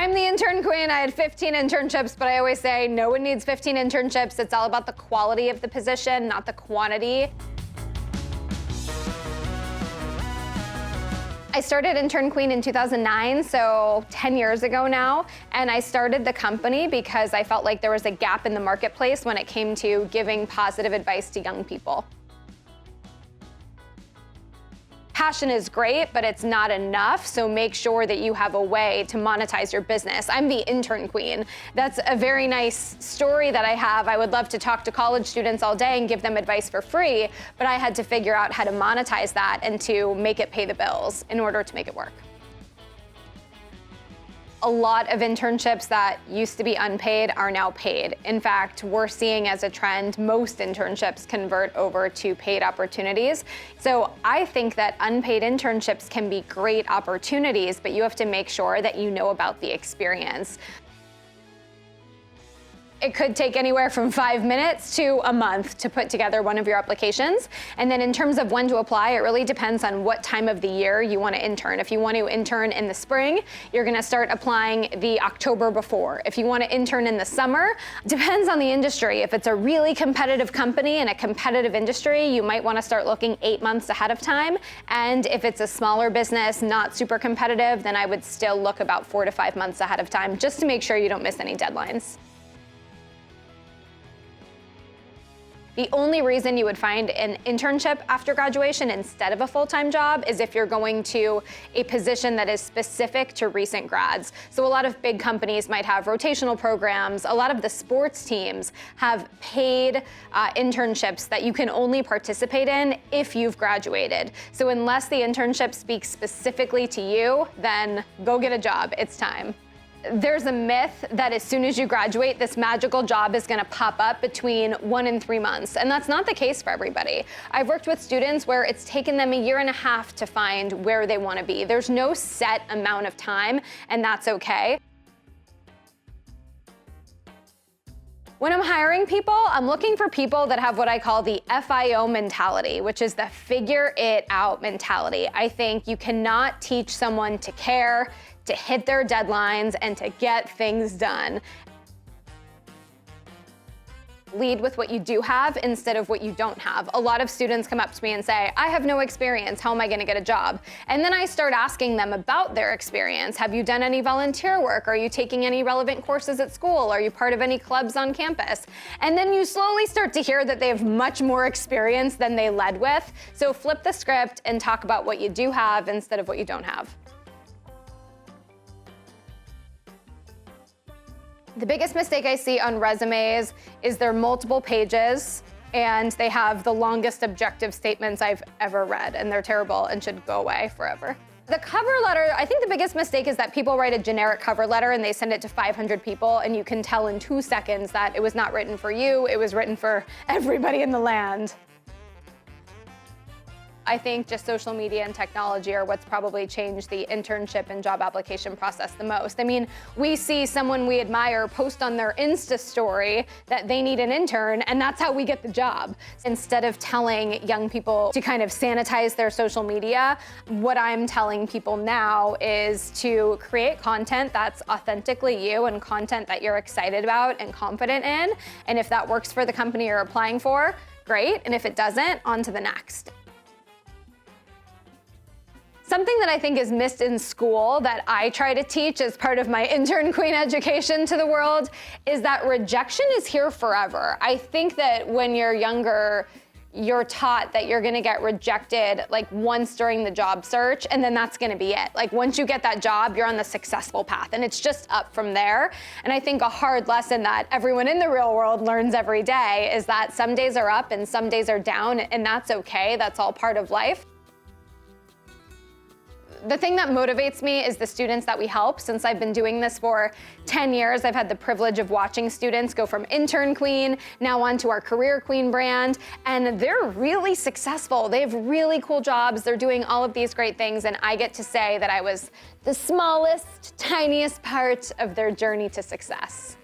I'm the intern queen. I had 15 internships, but I always say no one needs 15 internships. It's all about the quality of the position, not the quantity. I started Intern Queen in 2009, so 10 years ago now, and I started the company because I felt like there was a gap in the marketplace when it came to giving positive advice to young people. Passion is great, but it's not enough, so make sure that you have a way to monetize your business. I'm the intern queen. That's a very nice story that I have. I would love to talk to college students all day and give them advice for free, but I had to figure out how to monetize that and to make it pay the bills in order to make it work. A lot of internships that used to be unpaid are now paid. In fact, we're seeing as a trend, most internships convert over to paid opportunities. So I think that unpaid internships can be great opportunities, but you have to make sure that you know about the experience. It could take anywhere from 5 minutes to a month to put together one of your applications. And then in terms of when to apply, it really depends on what time of the year you want to intern. If you want to intern in the spring, you're going to start applying the October before. If you want to intern in the summer, depends on the industry. If it's a really competitive company and a competitive industry, you might want to start looking 8 months ahead of time. And if it's a smaller business, not super competitive, then I would still look about 4 to 5 months ahead of time just to make sure you don't miss any deadlines. The only reason you would find an internship after graduation instead of a full-time job is if you're going to a position that is specific to recent grads. So a lot of big companies might have rotational programs. A lot of the sports teams have paid internships that you can only participate in if you've graduated. So unless the internship speaks specifically to you, then go get a job. It's time. There's a myth that as soon as you graduate, this magical job is going to pop up between 1 and 3 months, and that's not the case for everybody. I've worked with students where it's taken them 1.5 years to find where they want to be. There's no set amount of time, and that's okay. When I'm hiring people, I'm looking for people that have what I call the FIO mentality, which is the figure it out mentality. I think you cannot teach someone to care, to hit their deadlines, and to get things done. Lead with what you do have instead of what you don't have. A lot of students come up to me and say, I have no experience, how am I gonna get a job? And then I start asking them about their experience. Have you done any volunteer work? Are you taking any relevant courses at school? Are you part of any clubs on campus? And then you slowly start to hear that they have much more experience than they led with. So flip the script and talk about what you do have instead of what you don't have. The biggest mistake I see on resumes is they're multiple pages and they have the longest objective statements I've ever read, and they're terrible and should go away forever. The cover letter, I think the biggest mistake is that people write a generic cover letter and they send it to 500 people, and you can tell in 2 seconds that it was not written for you, it was written for everybody in the land. I think just social media and technology are what's probably changed the internship and job application process the most. I mean, we see someone we admire post on their Insta story that they need an intern, and that's how we get the job. Instead of telling young people to kind of sanitize their social media, what I'm telling people now is to create content that's authentically you and content that you're excited about and confident in. And if that works for the company you're applying for, great. And if it doesn't, on to the next. Something that I think is missed in school that I try to teach as part of my Intern Queen education to the world is that rejection is here forever. I think that when you're younger, you're taught that you're gonna get rejected like once during the job search, and then that's gonna be it. Like once you get that job, you're on the successful path, and it's just up from there. And I think a hard lesson that everyone in the real world learns every day is that some days are up and some days are down, and that's okay, that's all part of life. The thing that motivates me is the students that we help. Since I've been doing this for 10 years, I've had the privilege of watching students go from Intern Queen now onto our CareerQueen brand, and they're really successful. They have really cool jobs. They're doing all of these great things, and I get to say that I was the smallest, tiniest part of their journey to success.